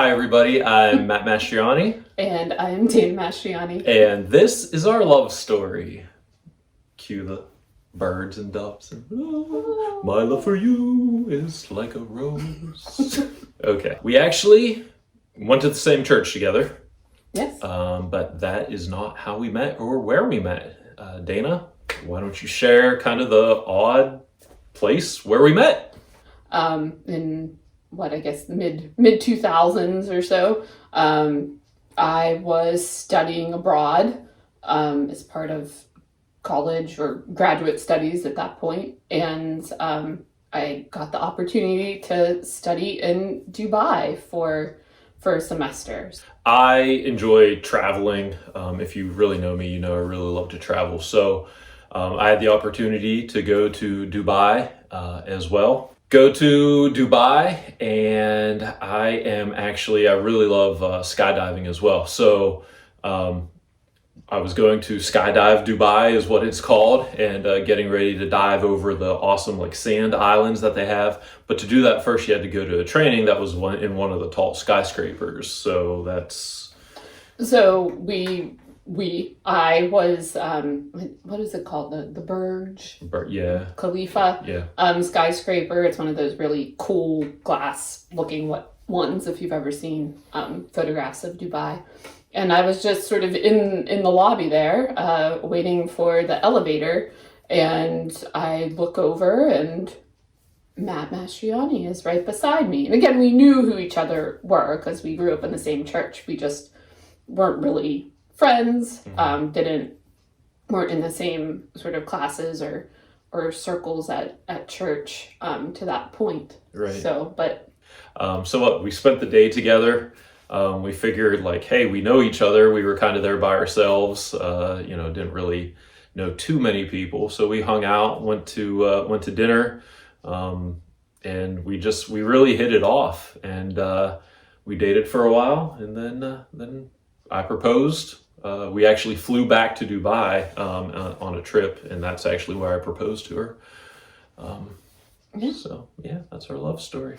Hi, everybody. I'm Matt Mastriani, And I'm Dana Mastriani. and this is our love story. Cue the birds and doves. And, my love for you is like a rose. Okay. We actually went to the same church together, Yes. but that is not how we met or where we met. Dana, why don't you share kind of the odd place where we met? In what I guess mid 2000s or so, I was studying abroad as part of college or graduate studies at that point, and I got the opportunity to study in Dubai for a semester. I enjoy traveling. If you really know me, you know I really love to travel. So I had the opportunity to go to Dubai as well. Go to Dubai, and I really love skydiving as well. So I was going to skydive Dubai is what it's called, and getting ready to dive over the awesome like sand islands that they have. But to do that first, you had to go to a training that was in one of the tall skyscrapers. So that's... So I was, what is it called? The Burj Yeah. Khalifa Yeah. skyscraper. It's one of those really cool glass looking ones, if you've ever seen photographs of Dubai. And I was just sort of in the lobby there, waiting for the elevator, and I look over and Matt Mastriani is right beside me. And again, we knew who each other were because we grew up in the same church. We just weren't really friends, weren't in the same sort of classes or circles at church to that point. Right. So what, we spent the day together. We figured like, hey, we know each other. We were kind of there by ourselves. Didn't really know too many people. So we hung out, went to dinner, and we really hit it off. And we dated for a while, and then I proposed. We actually flew back to Dubai on a trip, and that's actually where I proposed to her. So yeah, that's our love story.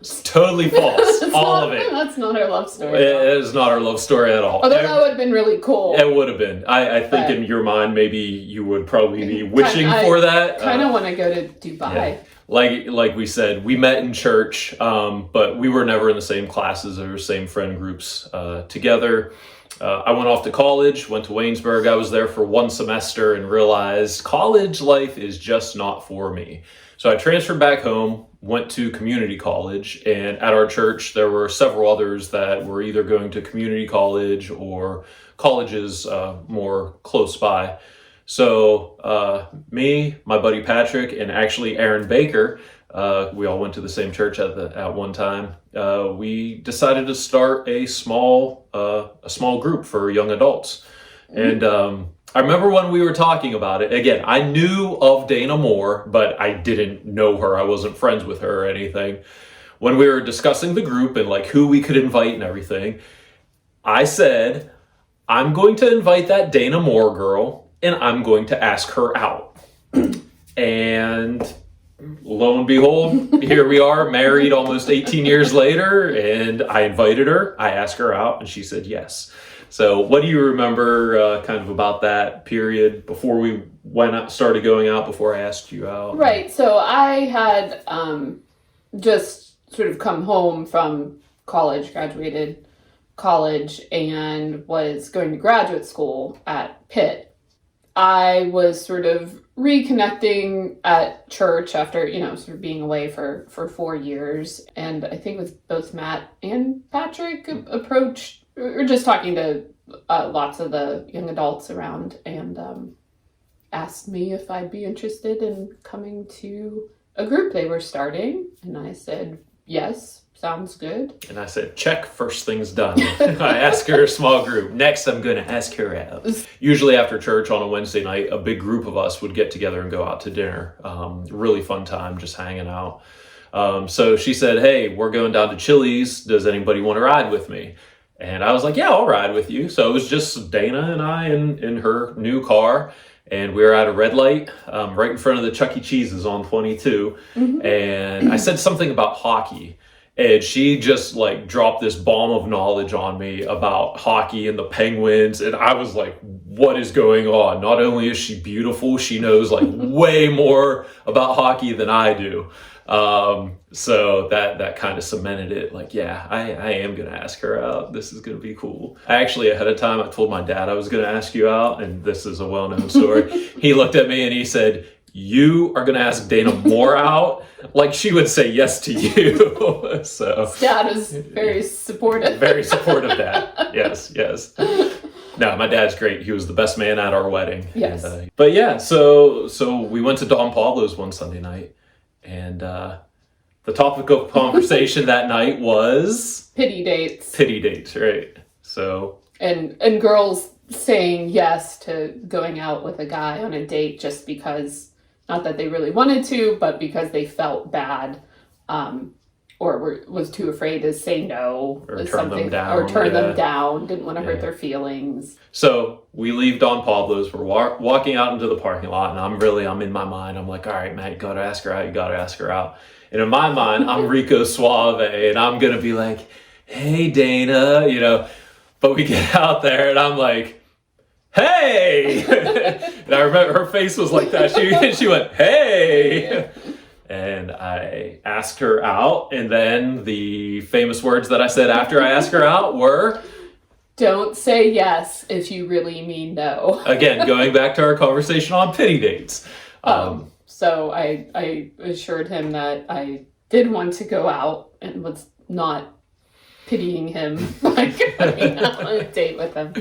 It's totally false. All of it. That's not our love story. It is not our love story at all. Although that would have been really cool. It would have been. I think in your mind, maybe you would probably be wishing for that. Kind of want to go to Dubai. Yeah. Like we said, we met in church, but we were never in the same classes or same friend groups together. I went off to college, went to Waynesburg. I was there for one semester and realized college life is just not for me. So I transferred back home, went to community college, and at our church there were several others that were either going to community college or colleges more close by. So me, my buddy Patrick, and actually Aaron Baker, we all went to the same church at one time. We decided to start a small group for young adults. And I remember when we were talking about it, again, I knew of Dana Moore, but I didn't know her. I wasn't friends with her or anything. When we were discussing the group and like who we could invite and everything, I said, I'm going to invite that Dana Moore girl and I'm going to ask her out. And lo and behold, here we are, married almost 18 years later, and I invited her, I asked her out, and she said yes. So what do you remember kind of about that period before we started going out, before I asked you out? Right, so I had just sort of come home from college, graduated college, and was going to graduate school at Pitt. I was sort of reconnecting at church after, sort of being away for 4 years. And I think with both Matt and Patrick approached, or just talking to lots of the young adults around, and asked me if I'd be interested in coming to a group they were starting. And I said, yes. Sounds good. And I said, check, first thing's done. I asked her a small group. Next, I'm going to ask her out. Usually after church on a Wednesday night, a big group of us would get together and go out to dinner. Really fun time, just hanging out. So she said, hey, we're going down to Chili's. Does anybody want to ride with me? And I was like, yeah, I'll ride with you. So it was just Dana and I in her new car. And we were at a red light right in front of the Chuck E. Cheese's on 22. Mm-hmm. And I said something about hockey. And she just like dropped this bomb of knowledge on me about hockey and the Penguins. And I was like, what is going on? Not only is she beautiful, she knows like way more about hockey than I do. So that kind of cemented it. Like, yeah, I am going to ask her out. This is going to be cool. I actually, ahead of time, I told my dad I was going to ask you out. And this is a well-known story. He looked at me and he said, you are going to ask Dana Moore out? Like she would say yes to you. So Dad is very supportive. Very supportive dad. Yes. No, my dad's great. He was the best man at our wedding. Yes. And, but yeah, so we went to Don Pablo's one Sunday night, and the topic of conversation that night was Pity dates. pity dates, right? So And girls saying yes to going out with a guy on a date just because, not that they really wanted to, but because they felt bad, or was too afraid to say no, Or turn them down, or turn yeah. them down, didn't want to hurt Yeah. their feelings. So we leave Don Pablo's. We're walking out into the parking lot, and I'm in my mind. I'm like, all right, Matt, you got to ask her out. You got to ask her out. And in my mind, I'm Rico Suave, and I'm going to be like, hey, Dana, But we get out there, and I'm like, hey! And I remember her face was like that. She went, hey! And I asked her out, and then the famous words that I said after I asked her out were, Don't say yes if you really mean no. again, going back to our conversation on pity dates. So I assured him that I did want to go out and was not pitying him by going out on a date with him.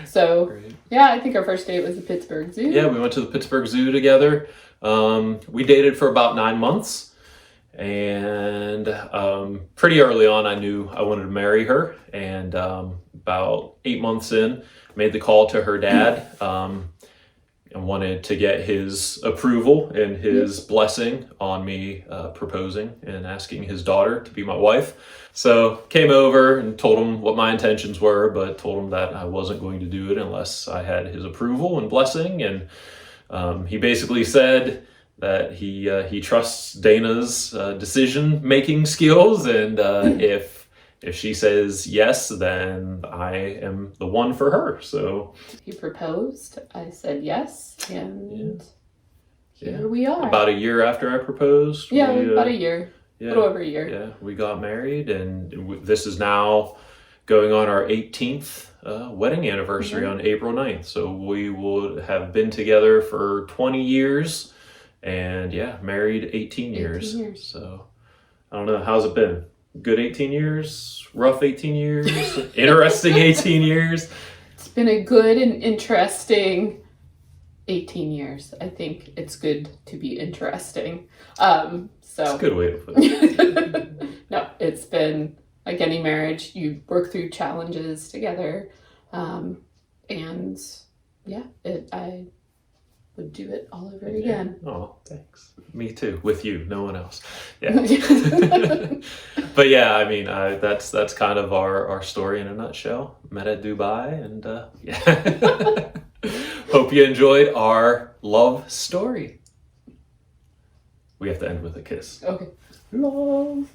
So Great. yeah, I think our first date was the Pittsburgh Zoo. Yeah, we went to the Pittsburgh Zoo together. We dated for about 9 months, and pretty early on I knew I wanted to marry her, and about 8 months in, made the call to her dad, and wanted to get his approval and his blessing on me proposing and asking his daughter to be my wife. So came over and told him what my intentions were, but told him that I wasn't going to do it unless I had his approval and blessing. And he basically said that he trusts Dana's decision-making skills, and if she says yes, then I am the one for her. So He proposed. I said yes, and Yeah. here we are. about a year after I proposed, yeah, we, about a year, a yeah, little over a year. yeah, we got married, and this is now going on our 18th wedding anniversary on April 9th. So we would have been together for 20 years, and yeah, married 18 years. 18 years. So I don't know, how's it been? Good 18 years? Rough 18 years? Interesting 18 years? It's been a good and interesting 18 years. I think it's good to be interesting. So That's a good way to put it. no, it's been like any marriage. You work through challenges together, and yeah, I would do it all over again. Oh, thanks. Me too. With you, no one else. Yeah. But yeah, I mean, that's kind of our story in a nutshell. Met at Dubai, and yeah. Hope you enjoyed our love story. We have to end with a kiss. Okay. Love.